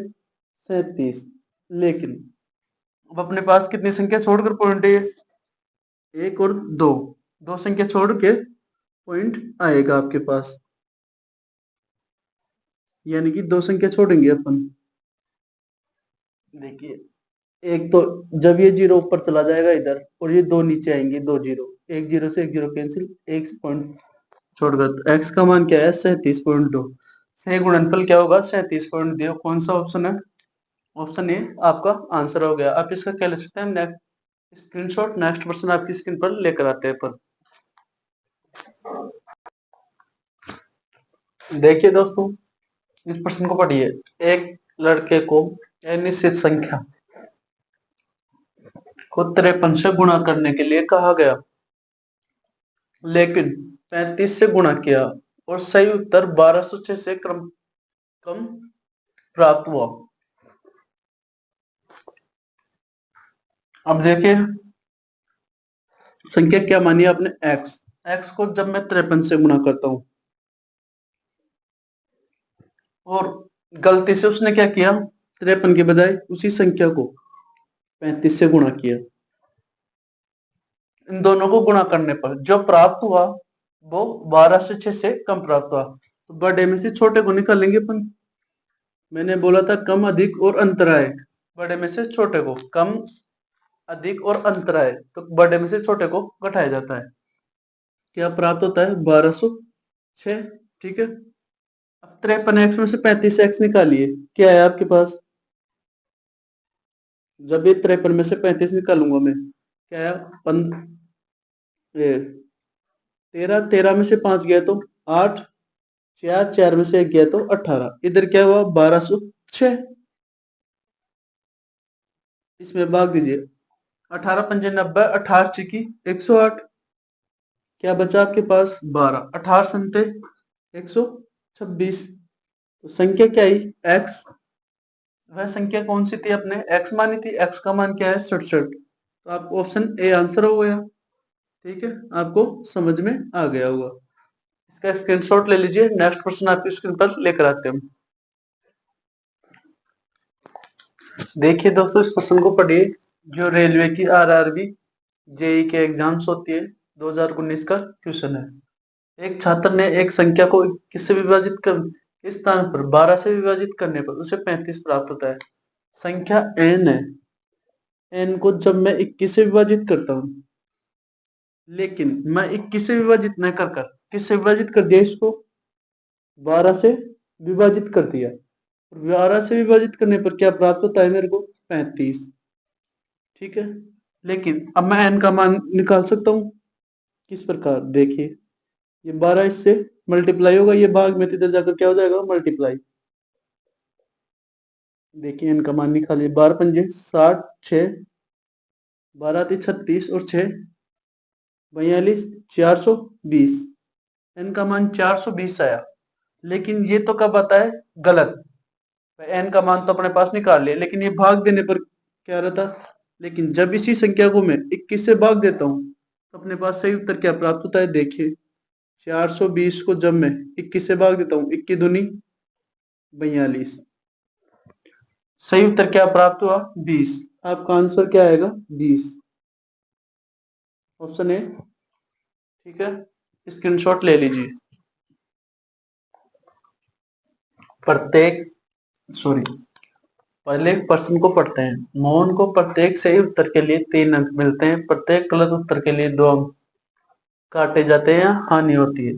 37। लेकिन अब अपने पास कितनी संख्या छोड़कर पॉइंट है, 1 और 2, दो संख्या छोड़ के पॉइंट आएगा आपके पास, यानी कि दो संख्या छोड़ेंगे अपन। देखिए एक तो जब ये जीरो ऊपर चला जाएगा इधर, और ये दो नीचे आएंगे, दो जीरो, एक जीरो से एक जीरो कैंसिल, एक पॉइंट छोड़कर, तो एक्स का मान क्या है, 37.2। सही गुणनफल क्या होगा, 37.2। कौन सा ऑप्शन है, ऑप्शन ए आपका आंसर हो गया। आप इसका क्या ले सकते हैं, नेक्स्ट स्क्रीनशॉट नेक्स्ट पर्सन आपकी स्क्रीन पर लेकर आते हैं। पर देखिए दोस्तों, इस प्रश्न को पढ़िए। एक लड़के को अनिश्चित संख्या को 53 से गुणा करने के लिए कहा गया, लेकिन 35 से गुणा किया और सही उत्तर 1206 से कम प्राप्त हुआ। अब देखिए संख्या क्या मानी आपने, x। x को जब मैं 53 से गुणा करता हूं, और गलती से उसने क्या किया, 53 के बजाय उसी संख्या को 35 से गुणा किया। इन दोनों को गुणा करने पर जो प्राप्त हुआ वो 12 से 6 से कम प्राप्त हुआ। तो बड़े में से छोटे को निकालेंगे अपन। मैंने बोला था कम अधिक और अंतराय, बड़े में से छोटे को कम अधिक और अंतराय, तो बड़े में से छोटे को घटाया जाता है। क्या प्राप्त होता है, 1206। ठीक है, अब 53x में से 35x निकालिए, क्या है आपके पास, जब ये 53 में से 35 निकालूंगा मैं, क्या है, 13, 13 में से 5 गया तो 8, 4, 4 में से 1 गया तो 18, इधर क्या हुआ, 1206। इसमें भाग दीजिए, 18 पंजे 90, 18 चिकी 108, क्या बचा आपके पास, 12, 18 संते 126। तो संख्या क्या आई, x। वह संख्या कौन सी थी, अपने x मानी थी, x का मान क्या है, 67। तो आपको ऑप्शन ए आंसर हो गया। ठीक है, आपको समझ में आ गया होगा। इसका स्क्रीनशॉट ले लीजिए, नेक्स्ट क्वेश्चन आपकी स्क्रीन पर लेकर आते हैं। देखिए दोस्तों, इस क्वेश्चन को पढ़िए, जो रेलवे की आरआरबी जेई के एग्जाम्स होती है 2019 का क्वेश्चन है। एक छात्र ने एक संख्या को किससे विभाजित कर, इस स्थान पर 12 से विभाजित करने पर उसे 35 प्राप्त होता है। संख्या n है, n को जब मैं 21 से विभाजित करता हूं, लेकिन मैं 21 से विभाजित न कर कर किससे विभाजित कर दिया, इसको 12 से विभाजित कर दिया। 12 से विभाजित करने पर क्या प्राप्त होता है मेरे को, 35। ठीक है, लेकिन अब मैं n का मान निकाल सकता हूं, किस प्रकार, देखिए ये 12 इससे मल्टीप्लाई होगा, ये भाग में इधर जाकर क्या हो जाएगा, मल्टीप्लाई। देखिए इनका मान निकालिए, 12 पंजे 60, 6 12 × 36 और 6 42, 420। इनका मान 420 आया। लेकिन ये तो कब आता है, गलत। एन का मान तो अपने पास निकाल लिया, लेकिन ये भाग देने पर क्या रहता। लेकिन जब इसी संख्या को मैं 21 से भाग देता हूँ तो अपने पास सही उत्तर क्या प्राप्त होता है, देखिए 420 को जब मैं 21 से भाग देता हूँ, 21 दूनी 42, सही उत्तर क्या प्राप्त हुआ, 20। आपका आंसर क्या आएगा, 20, ऑप्शन ए। ठीक है, स्क्रीनशॉट ले लीजिए। प्रत्येक सॉरी पहले प्रश्न को पढ़ते हैं। मोहन को प्रत्येक सही उत्तर के लिए 3 अंक मिलते हैं, प्रत्येक गलत उत्तर के लिए 2 अंक काटे जाते हैं, हानि होती है।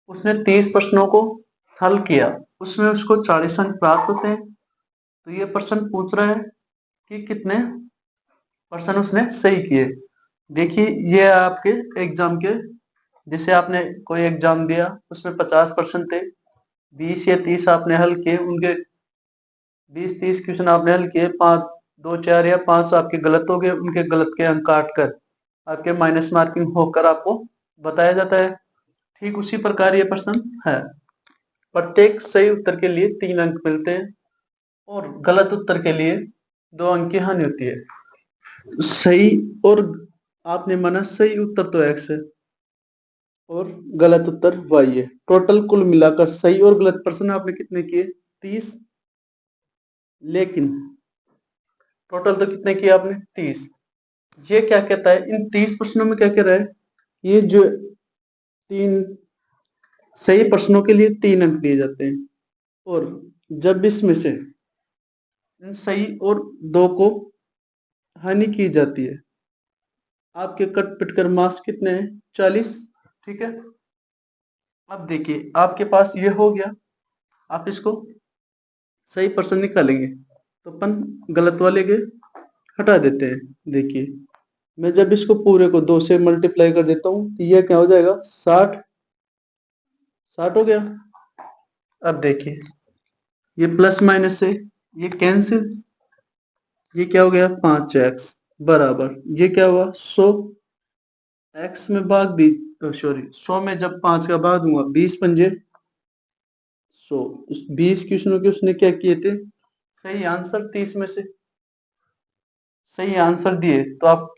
उसने 30 प्रश्नों को हल किया, उसमें उसको 40 अंक प्राप्त होते हैं। तो ये प्रश्न पूछ रहा है कि कितने प्रश्न उसने सही किए। देखिए ये आपके एग्जाम के, जैसे आपने कोई एग्जाम दिया उसमें 50 प्रश्न थे, 20 या 30 आपने हल किए, उनके 20-30 क्वेश्चन आपने हल किए, 5 2 4 या 5 आपके गलत हो गए, उनके गलत के अंक काट कर आपके माइनस मार्किंग होकर आपको बताया जाता है। ठीक उसी प्रकार ये प्रश्न है। प्रत्येक सही उत्तर के लिए 3 अंक मिलते हैं और गलत उत्तर के लिए 2 अंक की हानि होती है। सही और आपने माना सही उत्तर तो x है और गलत उत्तर y है। टोटल कुल मिलाकर सही और गलत प्रश्न आपने कितने किए, 30। लेकिन टोटल तो कितने किए आपने, 30। ये क्या कहता है, इन 30 प्रश्नों में क्या कह रहा है, ये जो 3 सही प्रश्नों के लिए 3 अंक दिए जाते हैं, और जब इसमें से इन सही और 2 को हानि की जाती है, आपके कट पिट कर मार्क्स कितने हैं, 40। ठीक है, अब देखिए आपके पास ये हो गया, आप इसको सही प्रश्न निकालेंगे तो अपन गलत वाले के हटा देते हैं। देखिए मैं जब इसको पूरे को 2 से मल्टीप्लाई कर देता हूँ तो यह क्या हो जाएगा, 60 60 हो गया। अब देखिए ये प्लस माइनस से ये कैंसिल, ये क्या हो गया, 5x बराबर, ये क्या हुआ, 100 x में भाग दी, सॉरी 100 में जब 5 का भाग दूंगा, 20 पंजे 100, 20 क्वेश्चनों के उसने क्या किए थे, सही आंसर 30 में से सही आंसर दिए, तो आप,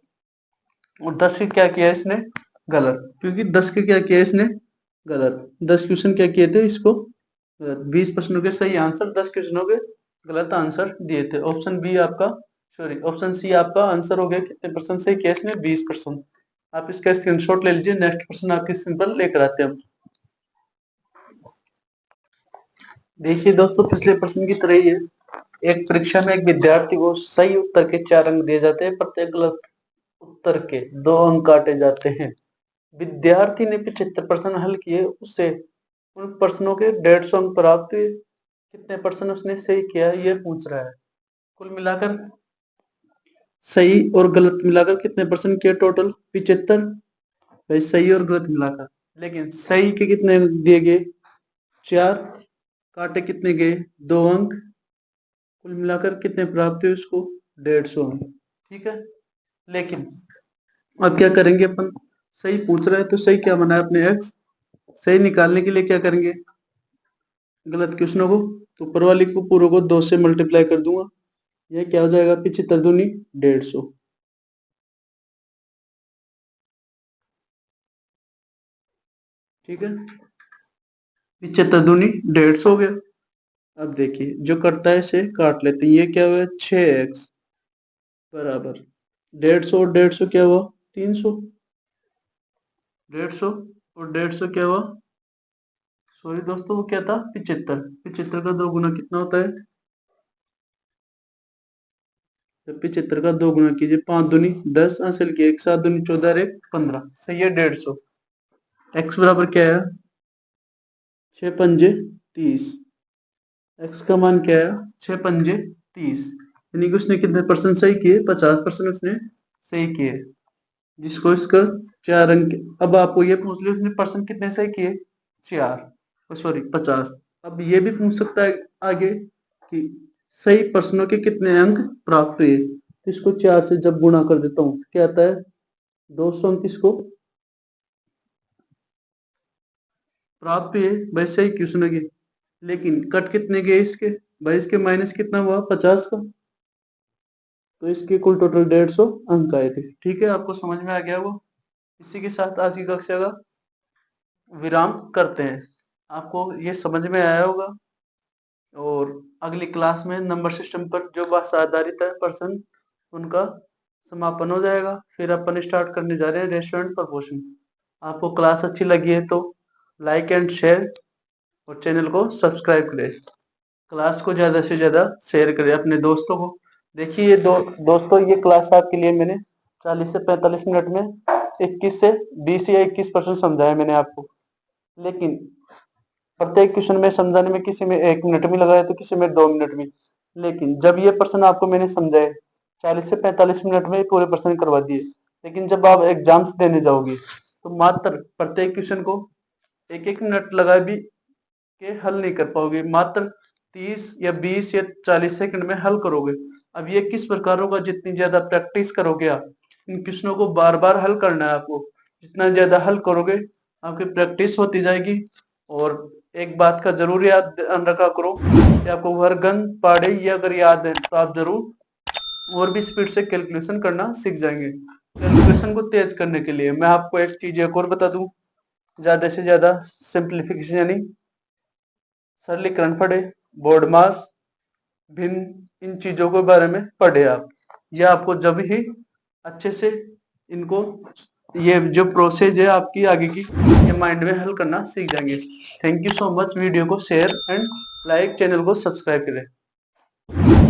और 10 के क्या किया इसने, गलत, क्योंकि 10 के क्या किया इसने, गलत। 10 क्वेश्चन क्या किए थे इसको गलत, 20 प्रश्नों के सही आंसर, 10 क्वेश्चनों के गलत आंसर दिए थे। ऑप्शन बी आपका, सॉरी ऑप्शन सी आपका आंसर हो गया। कितने परसेंट सही किया इसने, 20%। आप इसका स्क्रीनशॉट ले लीजिए, नेक्स्ट क्वेश्चन आपके स्क्रीन पर लेकर आते हैं हम। देखिए दोस्तों पिछले प्रश्न की तरह ही है। एक परीक्षा में एक विद्यार्थी को सही उत्तर के 4 अंक दिए जाते हैं, प्रत्येक गलत उत्तर के 2 अंक काटे जाते हैं। विद्यार्थी ने 75 प्रश्न हल किए, उससे उन प्रश्नों के 150 अंक प्राप्त हुए। कितने प्रश्न उसने सही किया ये पूछ रहा है। कुल मिलाकर सही और गलत मिलाकर कितने प्रश्न किए, टोटल 75। भाई सही और गलत मिलाकर, लेकिन सही के कितने दिए गए, 4, काटे कितने गए, 2 अंक, कुल मिलाकर कितने प्राप्त हुए उसको, 150 अंक। ठीक है, लेकिन अब क्या करेंगे अपन, सही पूछ रहे हैं तो सही क्या बनाए अपने x, सही निकालने के लिए क्या करेंगे, गलत क्वेश्चनों को तो ऊपर वाले को पूरे को 2 से मल्टीप्लाई कर दूंगा, यह क्या हो जाएगा, 75 दूनी 150। ठीक है, 75 दूनी 150 हो गया। अब देखिए जो करता है इसे काट लेते हैं, ये क्या हुआ, 6x बराबर 150 और 150 क्या हुआ, 300। 150 और 150 क्या हुआ, सॉरी दोस्तों वो क्या था, 75। 75 का 2 गुना कितना होता है, जब 75 का 2 गुना कीजिए, 5 दूनी 10, हासिल किया 1, 7 दूनी 14, 1 15, सही है 150। x बराबर क्या है, 6 पंजे 30। x का मान क्या है, 6 पंजे 30, यानी कि उसने कितने परसेंट सही किए, 50% उसने सही किए। जिसको इसका 4 अंक। अब आपको ये पूछ लिया उसने प्रश्न कितने सही किए, 4, सॉरी 50। अब ये भी पूछ सकता है आगे कि सही प्रश्नों के कितने अंक प्राप्त हुए। तो इसको 4 से जब गुणा कर देता हूँ क्या आता है, 200 अंक इसको प्राप्त हुए भाई सही क्वेश्चन के। लेकिन कट कितने गए इसके, भाई इसके माइनस कितना हुआ 50 का, तो इसके कुल टोटल 150 अंक आए थे। ठीक है, आपको समझ में आ गया होगा। इसी के साथ आज की कक्षा का विराम करते हैं। आपको ये समझ में आया होगा और अगली क्लास में नंबर सिस्टम पर जो भाषा आधारित है प्रश्न उनका समापन हो जाएगा। फिर अपन स्टार्ट करने जा रहे हैं रेस्टोरेंट प्रपोर्शन। आपको क्लास अच्छी लगी है तो लाइक एंड शेयर और चैनल को सब्सक्राइब करें। क्लास को ज़्यादा से ज़्यादा शेयर करें अपने दोस्तों को। देखिए ये दोस्तों ये क्लास आपके लिए मैंने 40 से 45 मिनट में 21 से 20 या 21% समझाया मैंने आपको। लेकिन प्रत्येक क्वेश्चन में समझाने में किसी में 1 मिनट भी लगाया तो किसी में 2 मिनट भी। लेकिन जब ये प्रश्न आपको मैंने समझाए 40 से 45 मिनट में पूरे प्रश्न करवा दिए। लेकिन जब आप एग्जाम्स देने जाओगे तो मात्र प्रत्येक क्वेश्चन को 1-1 मिनट लगा भी के हल नहीं कर पाओगे, मात्र 30 या 20 या 40 सेकंड में हल करोगे। अब ये किस प्रकार होगा, जितनी ज्यादा प्रैक्टिस करोगे आप इन क्वेश्चनों को बार बार हल करना है आपको। जितना ज्यादा हल करोगे आपकी प्रैक्टिस होती जाएगी। और एक बात का जरूर याद ध्यान रखा करो कि आपको वर्गन पहाड़े ये अगर याद है तो आप जरूर और भी स्पीड से कैलकुलेशन करना सीख जाएंगे। कैलकुलेशन को तेज करने के लिए मैं आपको एक चीज एक और बता दूं, ज्यादा से ज्यादा सिंप्लीफिकेशन यानी सरलीकरण पढ़े, बोर्ड मास, भिन्न इन चीजों के बारे में पढ़े आप। यह आपको जब ही अच्छे से इनको ये जो प्रोसेस है आपकी आगे की ये माइंड में हल करना सीख जाएंगे। Thank you so much. Video को शेयर एंड लाइक, चैनल को सब्सक्राइब करें।